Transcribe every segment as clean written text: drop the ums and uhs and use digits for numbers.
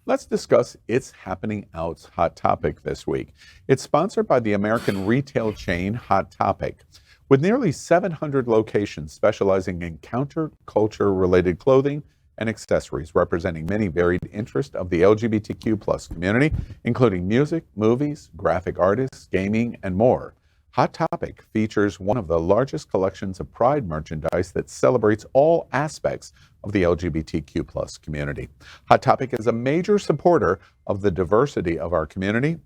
Let's discuss It's Happening Out's Hot Topic this week. It's sponsored by the American retail chain Hot Topic. With nearly 700 locations specializing in counterculture-related clothing and accessories representing many varied interests of the LGBTQ plus community, including music, movies, graphic artists, gaming, and more. Hot Topic features one of the largest collections of Pride merchandise that celebrates all aspects of the LGBTQ plus community. Hot Topic is a major supporter of the diversity of our community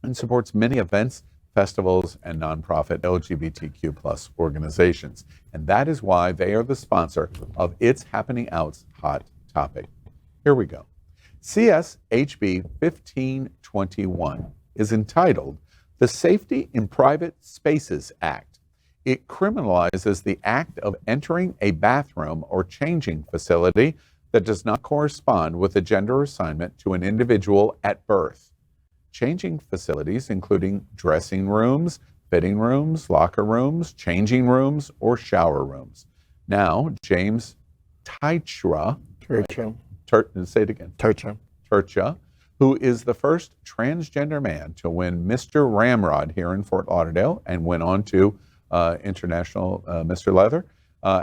and supports many events, festivals, and nonprofit LGBTQ plus organizations. And that is why they are the sponsor of It's Happening Out's Hot Topic. Here we go. CSHB 1521 is entitled the Safety in Private Spaces Act. It criminalizes the act of entering a bathroom or changing facility that does not correspond with a gender assignment to an individual at birth. Changing facilities including dressing rooms, fitting rooms, locker rooms, changing rooms, or shower rooms. Now, James Turcha, say it again. Turcha, who is the first transgender man to win Mr. Ramrod here in Fort Lauderdale and went on to International Mr. Leather,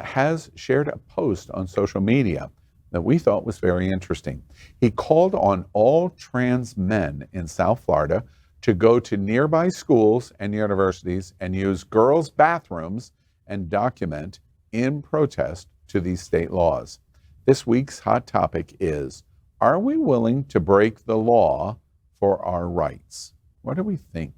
has shared a post on social media that we thought was very interesting. He called on all trans men in South Florida to go to nearby schools and universities and use girls' bathrooms and document in protest to these state laws. This week's hot topic is, are we willing to break the law for our rights? What do we think?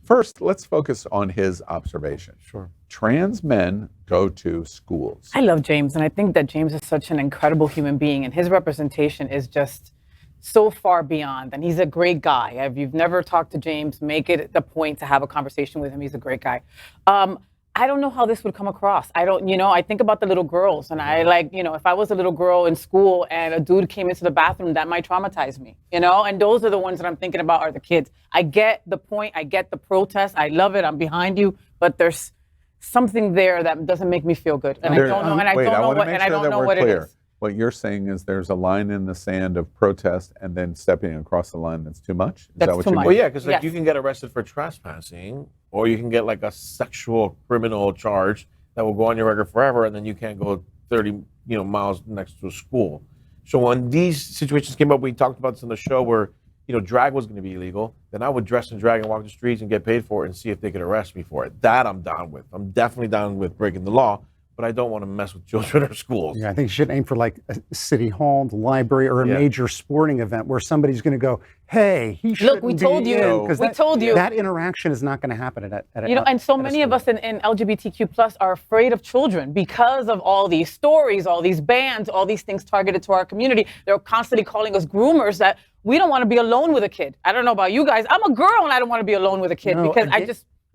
First, let's focus on his observation. Sure. Trans men go to schools. I love James, and I think that James is such an incredible human being, and his representation is just so far beyond. And he's a great guy. If you've never talked to James, make it a point to have a conversation with him. He's a great guy. I don't know how this would come across. I think about the little girls, and if I was a little girl in school and a dude came into the bathroom, that might traumatize me, and those are the ones that I'm thinking about are the kids. I get the point. I get the protest. I love it. I'm behind you, but there's something there that doesn't make me feel good. And I don't know what it is. What you're saying is there's a line in the sand of protest and then stepping across the line that's too much? That's too much. Well, yeah, because you can get arrested for trespassing, or you can get like a sexual criminal charge that will go on your record forever, and then you can't go 30 miles next to a school. So when these situations came up, we talked about this on the show where drag was going to be illegal. Then I would dress in drag and walk the streets and get paid for it and see if they could arrest me for it. That I'm down with. I'm definitely down with breaking the law. But I don't want to mess with children or schools. Yeah, I think you should aim for like a city hall, the library, or a major sporting event where somebody's going to go, "Hey, he shouldn't Look, we told you. Because that interaction is not going to happen at and so many of us in LGBTQ plus are afraid of children because of all these stories, all these bans, all these things targeted to our community. They're constantly calling us groomers that we don't want to be alone with a kid. I don't know about you guys. I'm a girl and I don't want to be alone with a kid because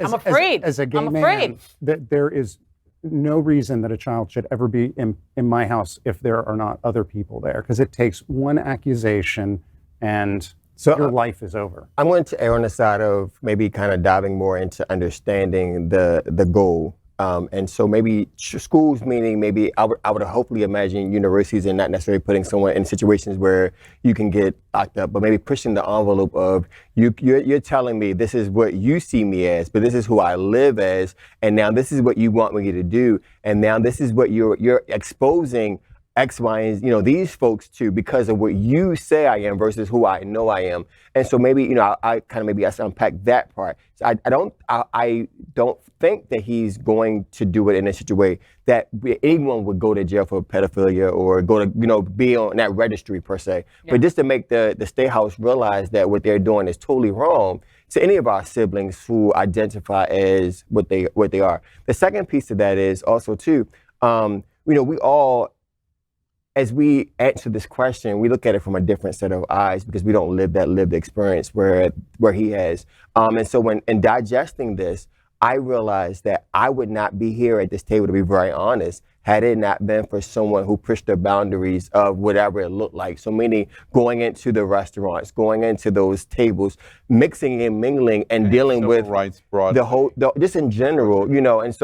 I'm afraid. As a gay man, there is no reason that a child should ever be in my house if there are not other people there, because it takes one accusation and your life is over. I'm going to err on the side of maybe kind of diving more into understanding the goal. And so maybe schools, meaning maybe I would hopefully imagine universities and not necessarily putting someone in situations where you can get locked up, but maybe pushing the envelope of you're telling me this is what you see me as, but this is who I live as, and now this is what you want me to do, and now this is what you're exposing X, Y, and these folks to because of what you say I am versus who I know I am. And so maybe I kind of maybe I unpack that part. So I don't think that he's going to do it in such a way that anyone would go to jail for pedophilia or go to be on that registry per se. Yeah. But just to make the State House realize that what they're doing is totally wrong to any of our siblings who identify as what they are. The second piece of that is also too, we all, as we answer this question, we look at it from a different set of eyes because we don't live that lived experience where he has. And so in digesting this, I realized that I would not be here at this table, to be very honest, had it not been for someone who pushed the boundaries of whatever it looked like. So meaning going into the restaurants, going into those tables, mixing and mingling and dealing with the whole, just in general, and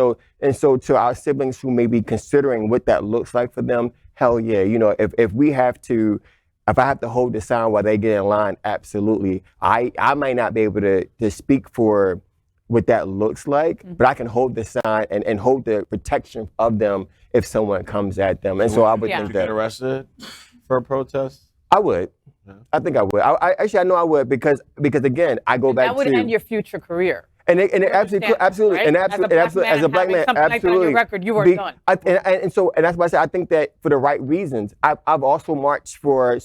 so to our siblings who may be considering what that looks like for them, hell yeah, if we have to If I have to hold the sign while they get in line, absolutely. I might not be able to speak for what that looks like, but I can hold the sign and hold the protection of them if someone comes at them. And so I would Yeah. think You get that arrested for a protest? I would. Yeah. I think I would. Actually, I know I would because again, I go back That would to end your future career. and it absolutely, absolutely, right? and As a absolutely, black absolutely, man as a black having man, something like that on absolutely. your record, you are done. And that's why I said I think that for the right reasons. I've also marched for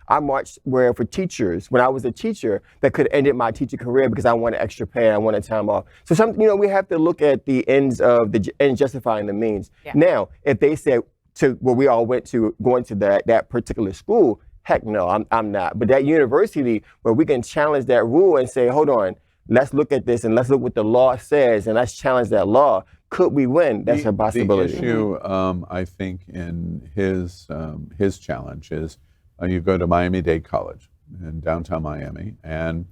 I marched for teachers when I was a teacher that could have ended my teacher career because I wanted extra pay, I wanted time off. So we have to look at the ends of the ends justifying the means. Yeah. Now, if they said to where we all went to going to that particular school. Heck no, I'm not. But that university where we can challenge that rule and say, hold on, let's look at this and let's look what the law says and let's challenge that law. Could we win? That's a possibility. The issue, I think, in his challenge is you go to Miami-Dade College in downtown Miami, and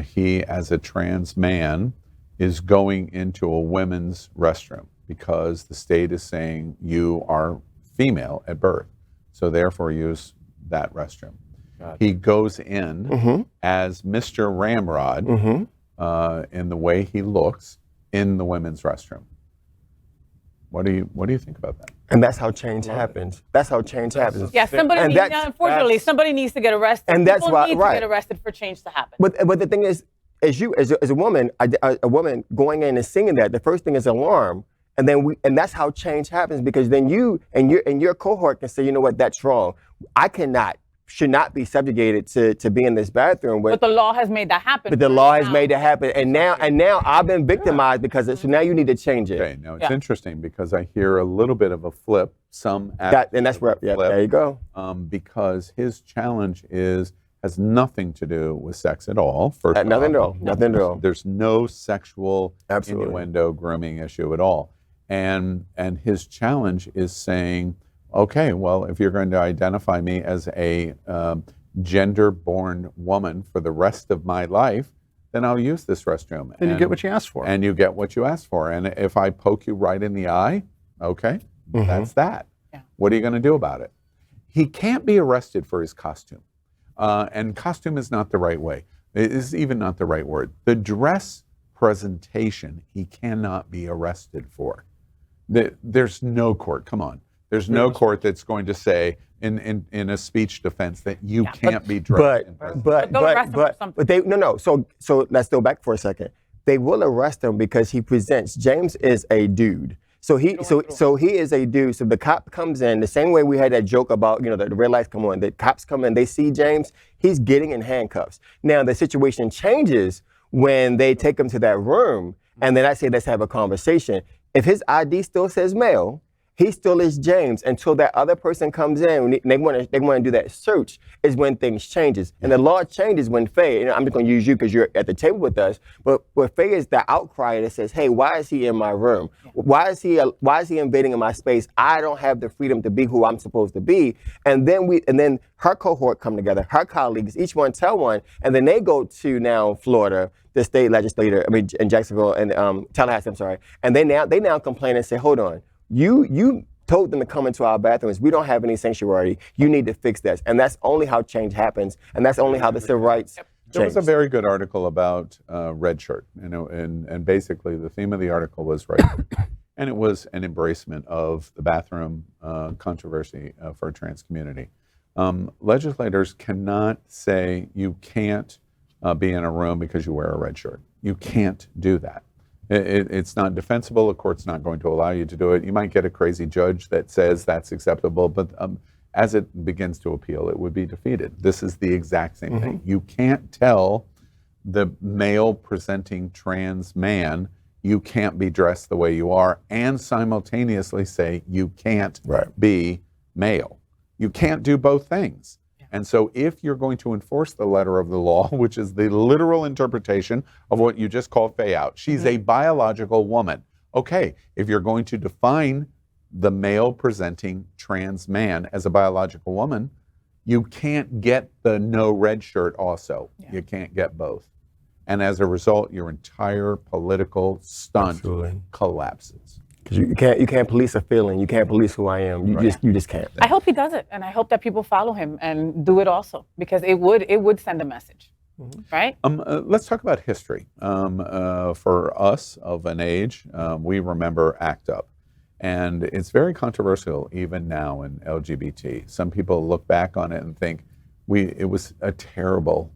he, as a trans man, is going into a women's restroom because the state is saying you are female at birth, so therefore use that restroom. Gotcha. He goes in as Mr. Ramrod in the way he looks in the women's restroom. What do you think about that? And that's how change happens. That's how change happens. Yeah, unfortunately, somebody needs to get arrested. And that's People why, need right. to get arrested for change to happen. But the thing is, as a woman, a woman going in and singing that, the first thing is alarm. And then that's how change happens, because then you and your cohort can say, you know what, that's wrong. Should not be subjugated to be in this bathroom. But the law has made that happen. But the law has made that happen, and now I've been victimized because so now you need to change it. Okay, now it's interesting because I hear a little bit of a flip. And that's where there you go. Because his challenge has nothing to do with sex at all. First, nothing at all. Nothing at all. There's no sexual Absolutely. innuendo, grooming issue at all. And his challenge is saying, okay, well, if you're going to identify me as a gender-born woman for the rest of my life, then I'll use this restroom. And you get what you asked for. And you get what you asked for. And if I poke you right in the eye, okay, that's that. Yeah. What are you going to do about it? He can't be arrested for his costume. And costume is not the right way. It is even not the right word. The dress presentation, he cannot be arrested for. There's no court, come on. There's no court that's going to say in a speech defense that you can't be dressed. But they no. So let's go back for a second. They will arrest him because he presents. James is a dude. So he is a dude. So the cop comes in the same way we had that joke about the red lights come on. The cops come in, they see James. He's getting in handcuffs. Now the situation changes when they take him to that room, and then I say let's have a conversation. If his ID still says male, he still is James until that other person comes in. And they want to do that search is when things changes. And the law changes when Faye, I'm just going to use you because you're at the table with us, but what Faye is the outcry that says, hey, why is he in my room? Why is he invading in my space? I don't have the freedom to be who I'm supposed to be. And then her cohort come together, her colleagues, each one tell one, and then they go to now Florida, the state legislator, in Jacksonville and Tallahassee, I'm sorry. And they now complain and say, hold on. You told them to come into our bathrooms. We don't have any sanctuary. You need to fix this. And that's only how change happens. And that's only how the civil rights change. There was a very good article about red shirt, and basically the theme of the article was red shirt. And it was an embracement of the bathroom controversy for a trans community. Legislators cannot say you can't be in a room because you wear a red shirt. You can't do that. It's not defensible. The court's not going to allow you to do it. You might get a crazy judge that says that's acceptable, but as it begins to appeal, it would be defeated. This is the exact same thing. You can't tell the male presenting trans man you can't be dressed the way you are and simultaneously say you can't be male. You can't do both things. And so if you're going to enforce the letter of the law, which is the literal interpretation of what you just called Faye out, she's a biological woman. Okay, if you're going to define the male presenting trans man as a biological woman, you can't get the no red shirt also. You can't get both. And as a result, your entire political stunt collapses. Because you can't police a feeling. You can't police who I am. You just can't. I hope he does it, and I hope that people follow him and do it also, because it would send a message, right? Let's talk about history. For us of an age, we remember ACT UP. And it's very controversial even now in LGBT. Some people look back on it and think it was a terrible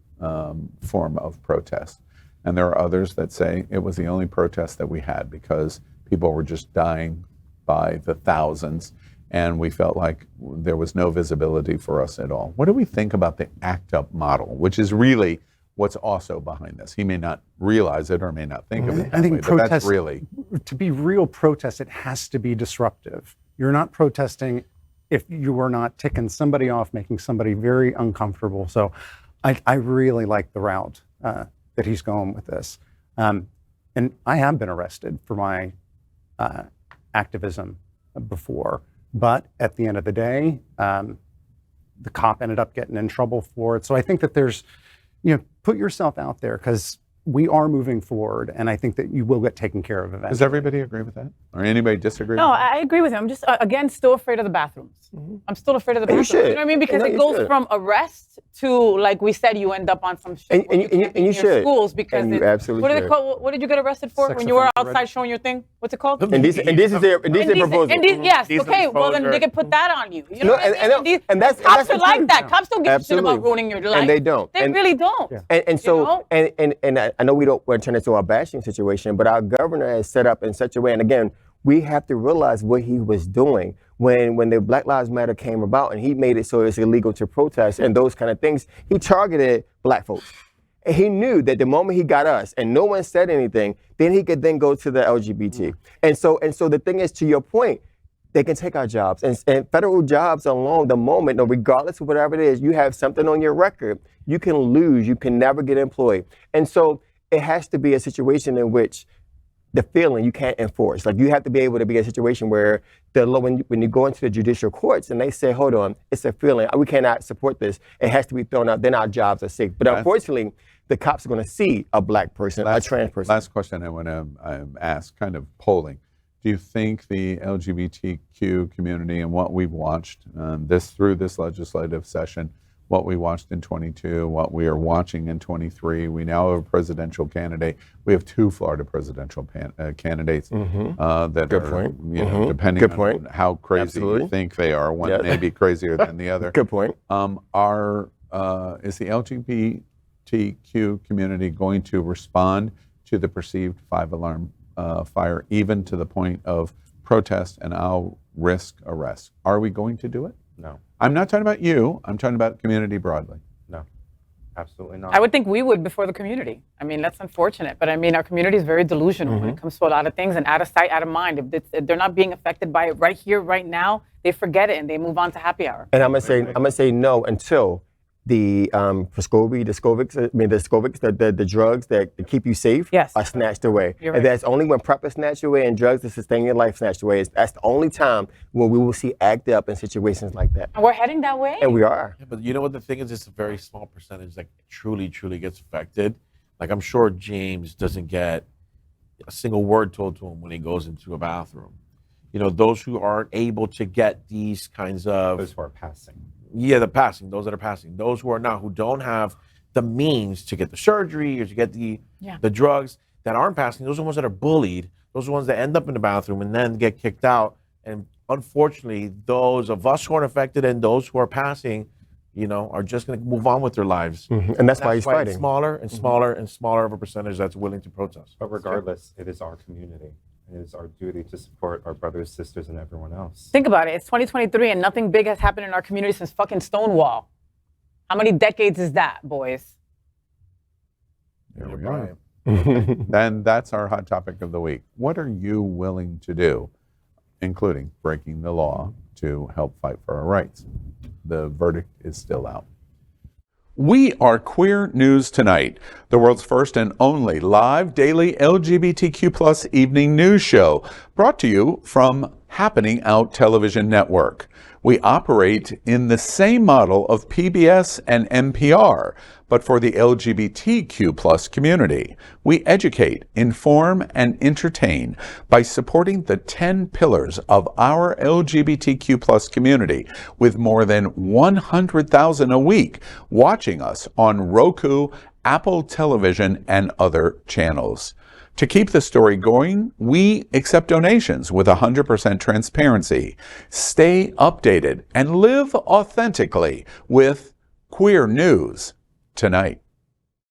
form of protest. And there are others that say it was the only protest that we had because people were just dying by the thousands and we felt like there was no visibility for us at all. What do we think about the ACT UP model, which is really what's also behind this? He may not realize it or may not think of it that way, but that's really... To be real protest, it has to be disruptive. You're not protesting if you are not ticking somebody off, making somebody very uncomfortable. So I really like the route that he's going with this. And I have been arrested for my activism before, but at the end of the day, the cop ended up getting in trouble for it. So I think that there's, put yourself out there, because we are moving forward, and I think that you will get taken care of eventually. Does everybody agree with that? Or anybody disagree No, with that? I agree with him. I'm just, again, still afraid of the bathrooms. I'm still afraid of the bathrooms. You know what I mean? Because it goes from arrest to, like we said, you end up on some shit And you should. schools because And you absolutely what do they should. call? What did you get arrested for Sex when you were offender outside showing your thing? What's it called? Indecent proposal. Yes. Indecent Okay. Well, then exposure. they could put that on you. You know what I mean? and that's Cops the are like truth. that. Cops don't give a shit Absolutely. about ruining your life. And they don't. They really don't. Yeah. And so, know? and I know we're turning into a bashing situation, but our governor is set up in such a way, and again, we have to realize what he was doing when the Black Lives Matter came about, and he made it so it's illegal to protest and those kind of things. He targeted black folks. And he knew that the moment he got us and no one said anything, then he could then go to the LGBT. And so the thing is, to your point, they can take our jobs, and federal jobs alone, the moment, regardless of whatever it is, you have something on your record, you can lose, you can never get employed. And so it has to be a situation in which the feeling you can't enforce. Like, you have to be able to be a situation where when you go into the judicial courts and they say, hold on, it's a feeling, we cannot support this, it has to be thrown out, then our jobs are safe. But unfortunately, the cops are going to see a black person, a trans person. Last question I want to ask, kind of polling. Do you think the LGBTQ community and what we've watched through this legislative session, what we watched in 22, what we are watching in 23, we now have a presidential candidate. We have 2 Florida presidential candidates that Good are, point. depending Good on point. how crazy Absolutely. you think they are, one may be crazier than the other. Good point. Is the LGBTQ community going to respond to the perceived 5-alarm fire, even to the point of protest and I'll risk arrest? Are we going to do it? No. I'm not talking about you. I'm talking about community broadly. No, absolutely not. I would think we would before the community. I mean, that's unfortunate, but I mean, our community is very delusional when it comes to a lot of things, and out of sight, out of mind. If they're not being affected by it right here, right now, they forget it and they move on to happy hour. And I'm gonna say no until the Prescovi, the Scovics, the drugs that keep you safe are snatched away. You're And right. that's only when PrEP is snatched away and drugs to sustain your life snatched away. That's the only time when we will see ACT UP in situations like that. And we're heading that way. And we are. Yeah, but you know what the thing is? It's a very small percentage that truly gets affected. Like, I'm sure James doesn't get a single word told to him when he goes into a bathroom. Those who aren't able to get these kinds of... Those who are passing. Yeah, those that are passing. Those who are not, who don't have the means to get the surgery or to get the drugs, that aren't passing, those are the ones that are bullied. Those are the ones that end up in the bathroom and then get kicked out. And unfortunately, those of us who are affected and those who are passing, are just going to move on with their lives. And that's why he's It's fighting. smaller and smaller and smaller of a percentage that's willing to protest. But regardless, it is our community. It is our duty to support our brothers, sisters, and everyone else. Think about it. It's 2023 and nothing big has happened in our community since fucking Stonewall. How many decades is that, boys? There we go. Then that's our hot topic of the week. What are you willing to do, including breaking the law, to help fight for our rights? The verdict is still out. We are Queer News Tonight, the world's first and only live daily LGBTQ+ evening news show, brought to you from Happening Out Television Network. We operate in the same model of PBS and NPR, but for the LGBTQ plus community. We educate, inform, and entertain by supporting the 10 pillars of our LGBTQ plus community, with more than 100,000 a week watching us on Roku, Apple Television, and other channels. To keep the story going, we accept donations with 100% transparency. Stay updated and live authentically with Queer News Tonight.